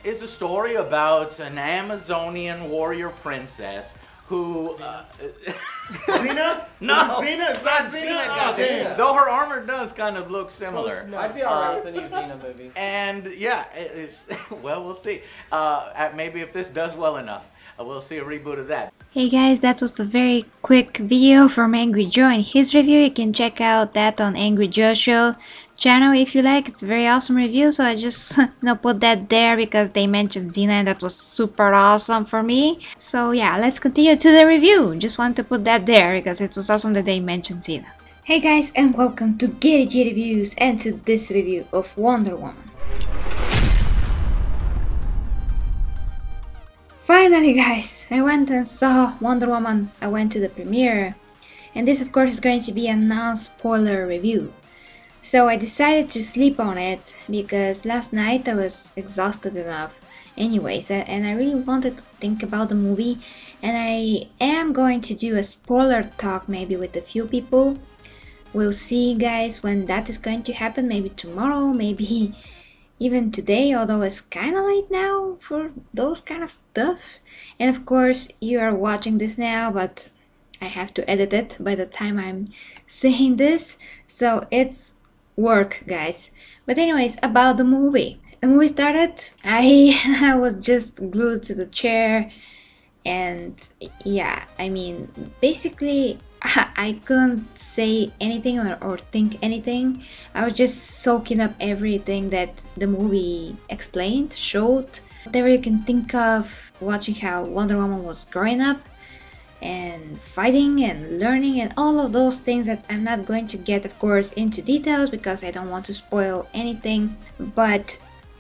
is a story about an Amazonian warrior princess who... Xena? No! Xena? Is that Xena? Oh, damn. Though her armor does kind of look similar. I'd be alright with the new Xena movie. And yeah, well, we'll see. Maybe if this does well enough, we'll see a reboot of that. Hey guys, that was a very quick video from Angry Joe and his review. You can check out that on Angry Joe Show channel if you like. It's a very awesome review, so I just put that there because they mentioned Xena and that was super awesome for me. So yeah, let's continue to the review. Just want to put that there because it was awesome that they mentioned Xena. Hey guys, and welcome to Getty Reviews and to this review of Wonder Woman. Finally guys, I went and saw Wonder Woman. I went to the premiere, and this of course is going to be a non-spoiler review. So I decided to sleep on it because last night I was exhausted enough anyways, and I really wanted to think about the movie, and I am going to do a spoiler talk maybe with a few people. We'll see guys when that is going to happen, maybe tomorrow, maybe even today, although it's kind of late now for those kind of stuff. And of course you are watching this now, but I have to edit it by the time I'm saying this, so it's work guys. But anyways, about the movie. The movie started, I was just glued to the chair, and yeah, I mean basically I couldn't say anything or think anything. I was just soaking up everything that the movie explained, showed, whatever you can think of, watching how Wonder Woman was growing up and fighting and learning and all of those things that I'm not going to get of course into details because I don't want to spoil anything. But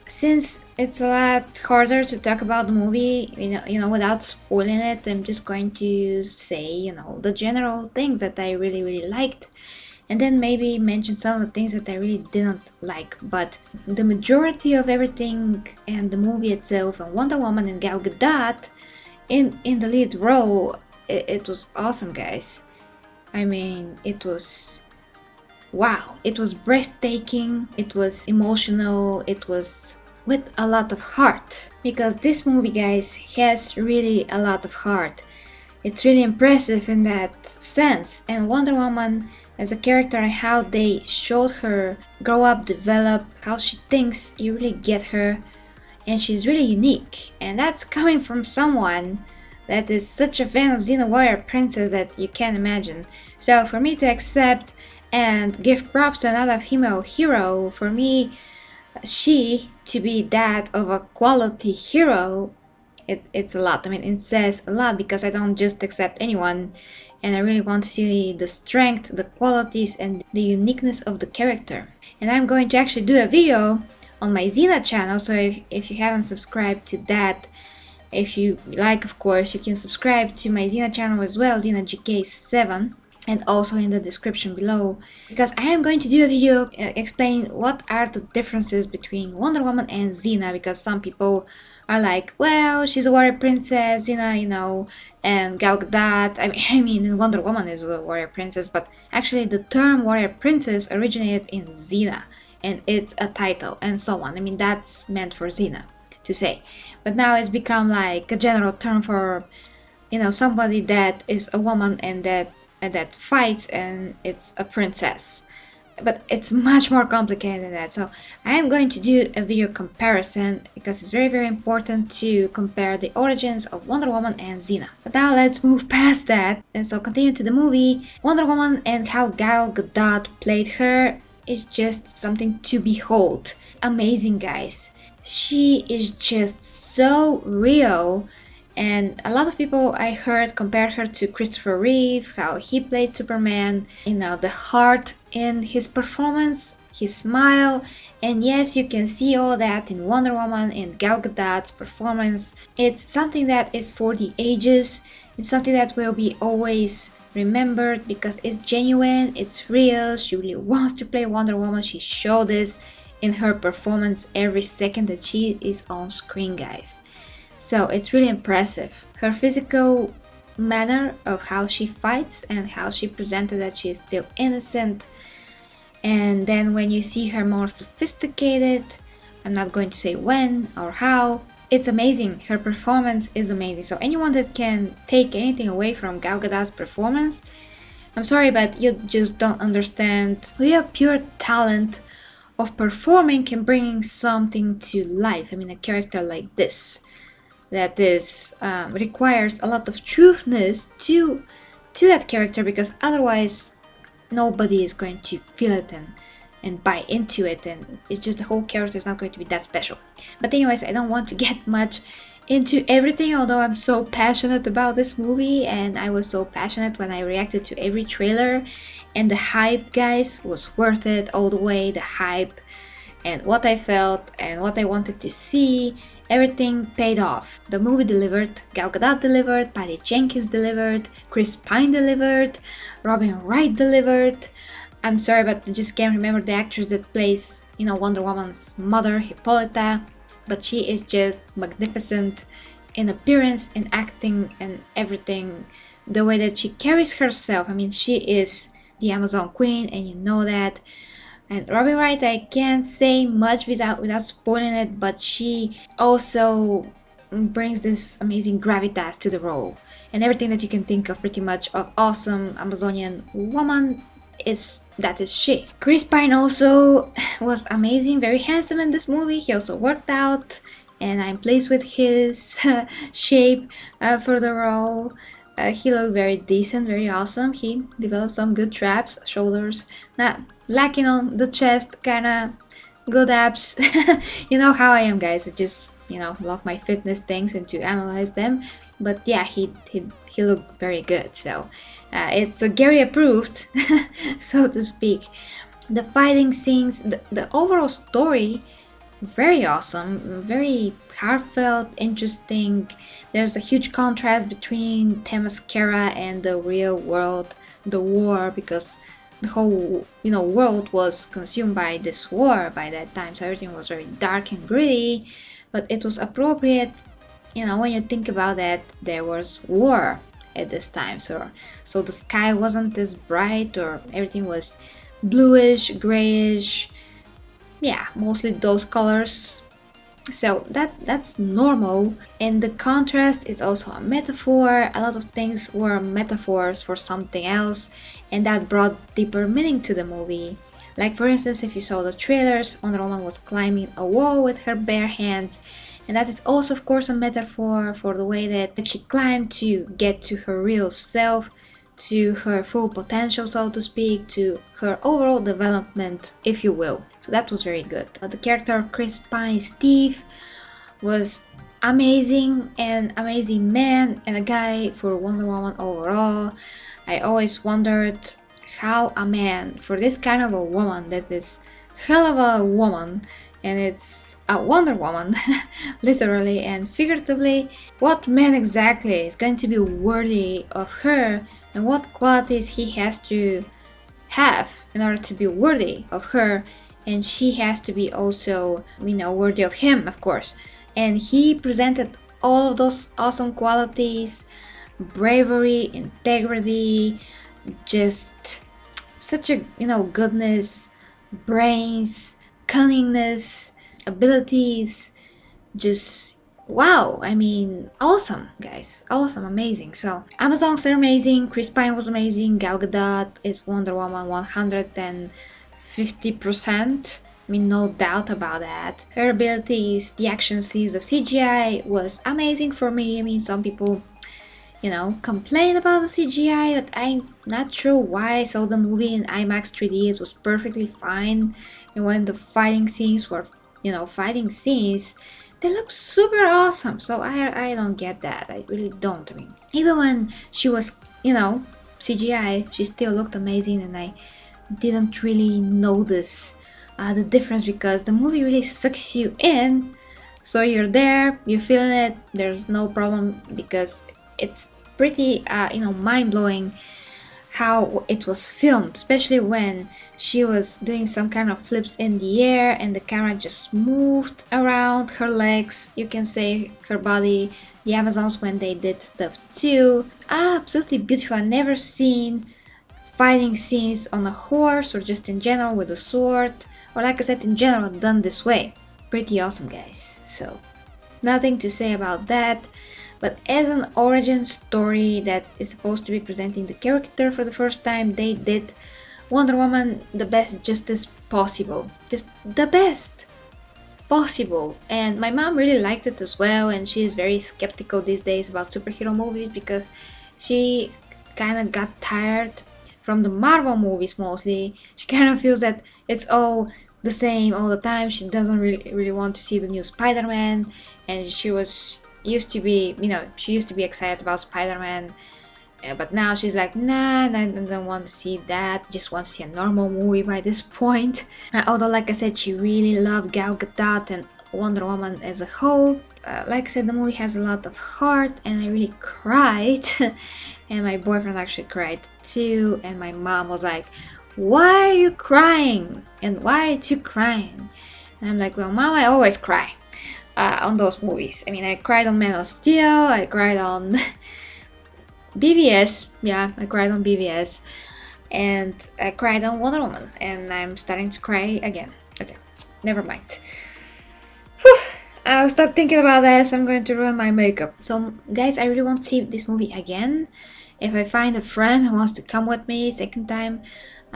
since it's a lot harder to talk about the movie, you know, without spoiling it, I'm just going to say, the general things that I really liked, and then maybe mention some of the things that I really didn't like. But the majority of everything and the movie itself and Wonder Woman and Gal Gadot in the lead role, it was awesome, guys. I mean, it was wow. It was breathtaking, it was emotional, it was with a lot of heart, because this movie guys has really a lot of heart. It's really impressive in that sense, and Wonder Woman as a character and how they showed her grow up, develop, how she thinks, you really get her, and she's really unique, and that's coming from someone that is such a fan of Xena Warrior Princess that you can't imagine. So for me to accept and give props to another female hero, for me she to be that of a quality hero, it's a lot. I mean, it says a lot because I don't just accept anyone, and I really want to see the strength, the qualities, and the uniqueness of the character. And I'm going to actually do a video on my Xena channel, so if you haven't subscribed to that, if you like, of course, you can subscribe to my Xena channel as well, XenaGK7, and also in the description below, because I am going to do a video explain what are the differences between Wonder Woman and Xena, because some people are like, well, she's a warrior princess, Xena, and Gal Gadot, I mean Wonder Woman is a warrior princess, but actually the term warrior princess originated in Xena, and it's a title and so on. I mean, that's meant for Xena to say, but now it's become like a general term for, somebody that is a woman and that fights, and it's a princess. But it's much more complicated than that, so I am going to do a video comparison because it's very important to compare the origins of Wonder Woman and Xena. But now let's move past that, and so continue to the movie. Wonder Woman and how Gal Gadot played her is just something to behold. Amazing, guys. She is just so real. And a lot of people I heard compare her to Christopher Reeve, how he played Superman, the heart in his performance, his smile, and yes, you can see all that in Wonder Woman and Gal Gadot's performance. It's something that is for the ages, it's something that will be always remembered because it's genuine, it's real, she really wants to play Wonder Woman, she showed this in her performance every second that she is on screen, guys. So it's really impressive. Her physical manner of how she fights and how she presented that she is still innocent. And then when you see her more sophisticated, I'm not going to say when or how, it's amazing. Her performance is amazing. So anyone that can take anything away from Gal Gadot's performance, I'm sorry, but you just don't understand real pure talent of performing and bringing something to life. I mean, a character like this that is requires a lot of truthness to that character, because otherwise nobody is going to feel it and buy into it, and it's just the whole character is not going to be that special. But anyways, I don't want to get much into everything, although I'm so passionate about this movie, and I was so passionate when I reacted to every trailer, and the hype, guys, was worth it all the way. The hype and what I felt and what I wanted to see, everything paid off. The movie delivered, Gal Gadot delivered, Patty Jenkins delivered, Chris Pine delivered, Robin Wright delivered. I'm sorry, but I just can't remember the actress that plays, Wonder Woman's mother, Hippolyta, but she is just magnificent in appearance, in acting, and everything. The way that she carries herself, I mean, she is the Amazon Queen, and you know that. And Robin Wright, I can't say much without spoiling it, but she also brings this amazing gravitas to the role. And everything that you can think of pretty much of awesome Amazonian woman that is she. Chris Pine also was amazing, very handsome in this movie. He also worked out, and I'm pleased with his shape for the role. He looked very decent, very awesome. He developed some good traps, shoulders, not lacking on the chest, kinda good abs. You know how I am, guys. I just, love my fitness things and to analyze them. But yeah, he looked very good. So it's Gary approved, so to speak. The fighting scenes, the overall story, very awesome, very heartfelt, interesting. There's a huge contrast between Themyscira and the real world, the war, because the whole world was consumed by this war by that time, so everything was very dark and gritty, but it was appropriate, when you think about that. There was war at this time, so the sky wasn't as bright, or everything was bluish, grayish, yeah, mostly those colors. So that's normal, and the contrast is also a metaphor. A lot of things were metaphors for something else, and that brought deeper meaning to the movie. Like, for instance, if you saw the trailers, Wonder Woman was climbing a wall with her bare hands, and that is also, of course, a metaphor for the way that she climbed to get to her real self, to her full potential, so to speak, to her overall development, if you will. So that was very good. The character of Chris Pine, Steve, was amazing, and amazing man and a guy for Wonder Woman overall. I always wondered how a man, for this kind of a woman that is hell of a woman, and it's a Wonder Woman, literally and figuratively, what man exactly is going to be worthy of her, and what qualities he has to have in order to be worthy of her, and she has to be also, worthy of him, of course. And he presented all of those awesome qualities: bravery, integrity, just such a, goodness, brains, cunningness, abilities, just wow. I mean, awesome, guys, awesome, amazing. So Amazons are amazing, Chris Pine was amazing, Gal Gadot is Wonder Woman 150%. I mean, no doubt about that. Her abilities, the action scenes, the CGI was amazing for me. I mean, some people, complain about the CGI, but I'm not sure why. I saw the movie in IMAX 3D, it was perfectly fine. And when the fighting scenes were, fighting scenes, they look super awesome. So I don't get that. I really don't. I mean, even when she was, CGI, she still looked amazing, and I didn't really notice the difference, because the movie really sucks you in. So you're there, you're feeling it, there's no problem, because it's pretty, mind-blowing how it was filmed, especially when she was doing some kind of flips in the air and the camera just moved around her legs, you can say, her body. The Amazons, when they did stuff too, absolutely beautiful. I've never seen fighting scenes on a horse, or just in general with a sword, or like I said, in general, done this way. Pretty awesome, guys. So nothing to say about that. But as an origin story that is supposed to be presenting the character for the first time, they did Wonder Woman the best justice possible. Just the best possible. And my mom really liked it as well, and she is very skeptical these days about superhero movies because she kind of got tired from the Marvel movies mostly. She kind of feels that it's all the same all the time. She doesn't really want to see the new Spider-Man, and she used to be, she used to be excited about Spider-Man, but now she's like, nah, I don't want to see that, just want to see a normal movie by this point. Although, like I said, she really loved Gal Gadot and Wonder Woman as a whole. Like I said, the movie has a lot of heart, and I really cried. And my boyfriend actually cried too, and my mom was like, why are you crying? And why are you crying? And I'm like, well, Mom, I always cry on those movies. I mean, I cried on Man of Steel, I cried on BVS, yeah, I cried on BVS, and I cried on Wonder Woman, and I'm starting to cry again. Okay, never mind. Whew. I'll stop thinking about this, I'm going to ruin my makeup. So, guys, I really want to see this movie again. If I find a friend who wants to come with me second time,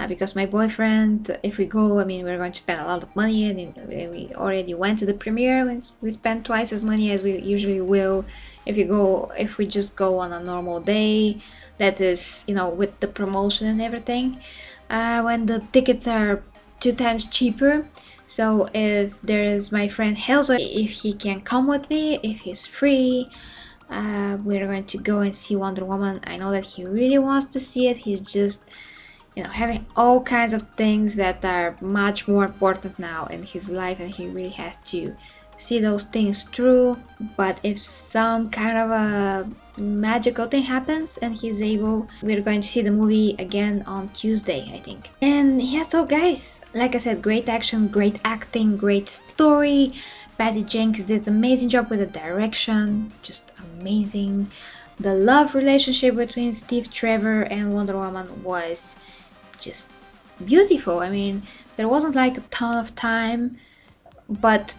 because my boyfriend, if we go, I mean, we're going to spend a lot of money, and we already went to the premiere, we spent twice as money as we usually will if we just go on a normal day, that is, with the promotion and everything, when the tickets are 2 times cheaper. So if there is my friend Helzo, if he can come with me, if he's free, we're going to go and see Wonder Woman. I know that he really wants to see it. He's just, having all kinds of things that are much more important now in his life, and he really has to see those things through. But if some kind of a magical thing happens and he's able, we're going to see the movie again on Tuesday, I think. And yeah, so guys, like I said, great action, great acting, great story. Patty Jenkins did an amazing job with the direction, just amazing. The love relationship between Steve Trevor and Wonder Woman was just beautiful. I mean, there wasn't like a ton of time, but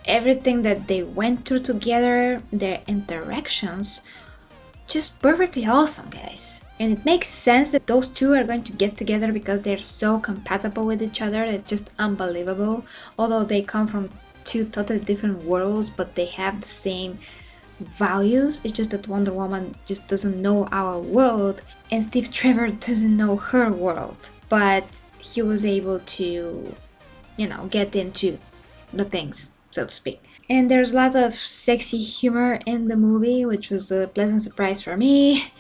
everything that they went through together, their interactions, just perfectly awesome, guys. And it makes sense that those two are going to get together because they're so compatible with each other. It's just unbelievable. Although they come from 2 totally different worlds, but they have the same values. It's just that Wonder Woman just doesn't know our world, and Steve Trevor doesn't know her world. But he was able to, get into the things, so to speak. And there's a lot of sexy humor in the movie, which was a pleasant surprise for me.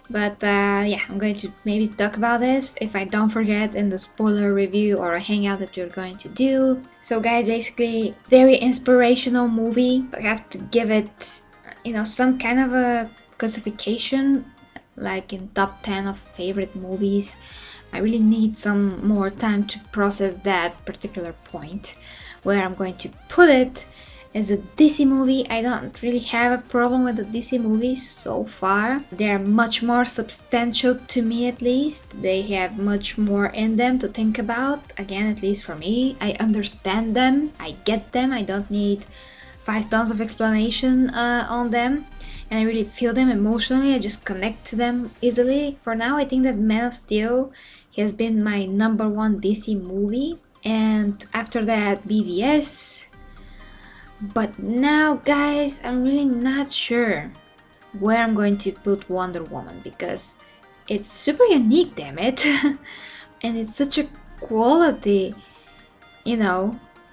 But yeah, I'm going to maybe talk about this if I don't forget in the spoiler review or a hangout that we're going to do. So guys, basically, very inspirational movie. I have to give it, some kind of a classification, like in top 10 of favorite movies. I really need some more time to process that particular point, where I'm going to put it. As a DC movie, I don't really have a problem with the DC movies so far. They're much more substantial to me, at least. They have much more in them to think about. Again, at least for me, I understand them, I get them. I don't need 5 tons of explanation on them. And I really feel them emotionally. I just connect to them easily. For now, I think that Man of Steel has been my number 1 DC movie. And after that, BVS. But now, guys, I'm really not sure where I'm going to put Wonder Woman, because it's super unique, damn it. And it's such a quality,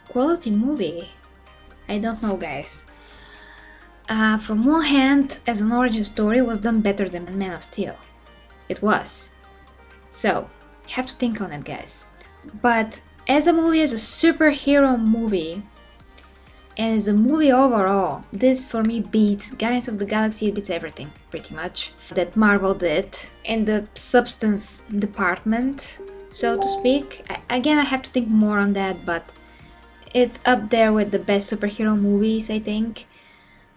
quality movie. I don't know, guys. From one hand, as an origin story, it was done better than Man of Steel. It was. So, you have to think on it, guys. But as a movie, as a superhero movie, and as a movie overall, this for me beats Guardians of the Galaxy. It beats everything, pretty much, that Marvel did in the substance department, so to speak. Again, I have to think more on that, but it's up there with the best superhero movies, I think,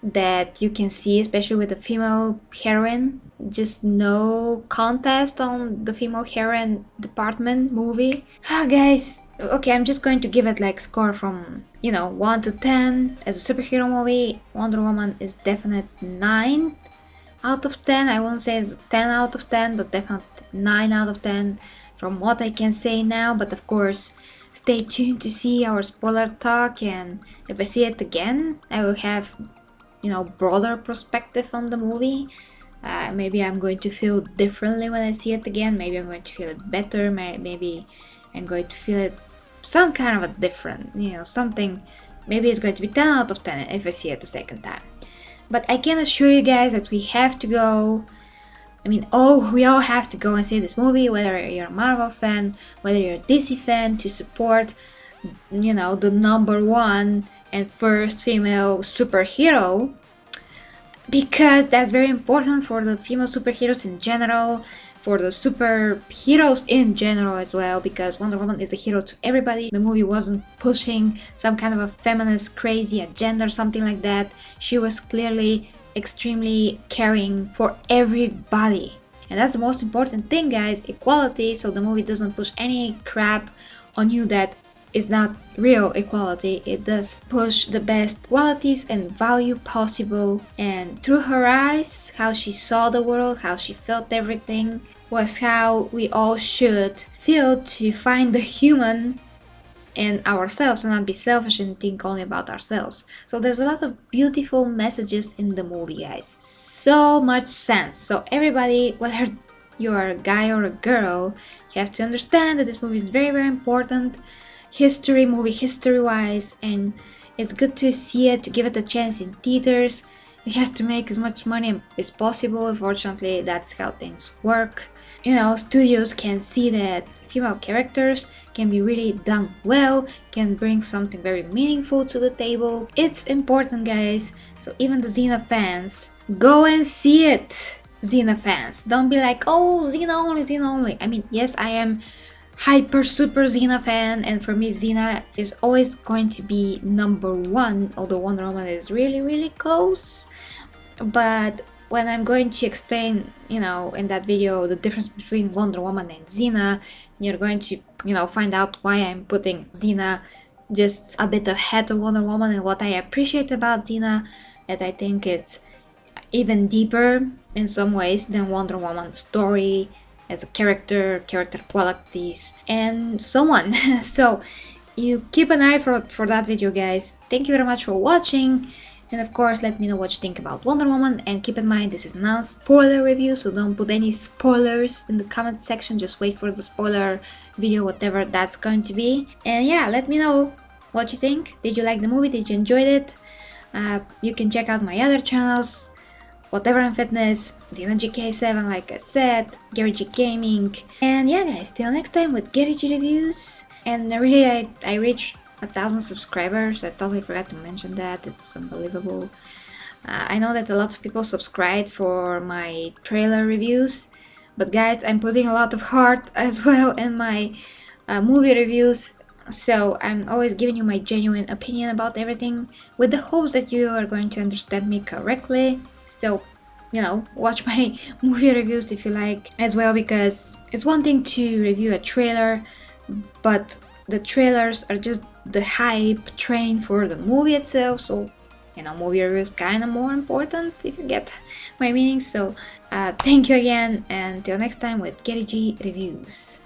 that you can see, especially with the female heroine. Just no contest on the female heroine department movie. Guys, Okay, I'm just going to give it like score from, you know, 1 to 10. As a superhero movie, Wonder Woman is definite 9 out of 10. I won't say it's 10 out of 10, but definitely 9 out of 10 from what I can say now. But of course, stay tuned to see our spoiler talk, and if I see it again, I will have, you know, broader perspective on the movie. Maybe I'm going to feel differently when I see it again. Maybe I'm going to feel it better. Maybe I'm going to feel it some kind of a different, you know, something. Maybe it's going to be 10 out of 10 if I see it the second time. But I can assure you guys that we have to go. I mean, we all have to go and see this movie, whether you're a Marvel fan, whether you're a DC fan, to support, you know, the #1 and first female superhero, because that's very important for the female superheroes in general, for the superheroes in general as well, because Wonder Woman is a hero to everybody. The movie wasn't pushing some kind of a feminist crazy agenda or something like that. She was clearly extremely caring for everybody, and that's the most important thing, guys, equality. So the movie doesn't push any crap on you that is not real equality. It does push the best qualities and value possible, and through her eyes, how she saw the world, how she felt everything, was how we all should feel, to find the human in ourselves and not be selfish and think only about ourselves. So there's a lot of beautiful messages in the movie, guys. So much sense. So everybody, whether you're a guy or a girl, you have to understand that this movie is very, very important movie history-wise, and it's good to see it, to give it a chance in theaters. It has to make as much money as possible. Unfortunately, that's how things work. You know, studios can see that female characters can be really done well, can bring something very meaningful to the table. It's important, guys. So even the Xena fans, go and see it. Xena fans, don't be like, oh, Xena only, Xena only. I mean, yes, I am hyper super Xena fan, and for me Xena is always going to be #1, although Wonder Woman is really, really close. But when I'm going to explain, you know, in that video, the difference between Wonder Woman and Xena, you're going to, you know, find out why I'm putting Xena just a bit ahead of Wonder Woman, and what I appreciate about Xena, that I think it's even deeper in some ways than Wonder Woman's story as a character qualities, and so on. So you keep an eye for that video, guys. Thank you very much for watching, and of course let me know what you think about Wonder Woman, and keep in mind this is not a spoiler review, so don't put any spoilers in the comment section. Just wait for the spoiler video, whatever that's going to be. And yeah, let me know what you think. Did you like the movie? Did you enjoy it? You can check out my other channels, Whatever in Fitness, XenaGK7, like I said, Gary G Gaming. And yeah, guys, till next time with Gary G Reviews. And really, I reached 1,000 subscribers. I totally forgot to mention that. It's unbelievable. I know that a lot of people subscribe for my trailer reviews, but guys, I'm putting a lot of heart as well in my movie reviews. So I'm always giving you my genuine opinion about everything, with the hopes that you are going to understand me correctly. So, you know, watch my movie reviews if you like as well, because it's one thing to review a trailer, but the trailers are just the hype train for the movie itself. So, you know, movie reviews kind of more important, if you get my meaning. So thank you again, and till next time with Gary G Reviews.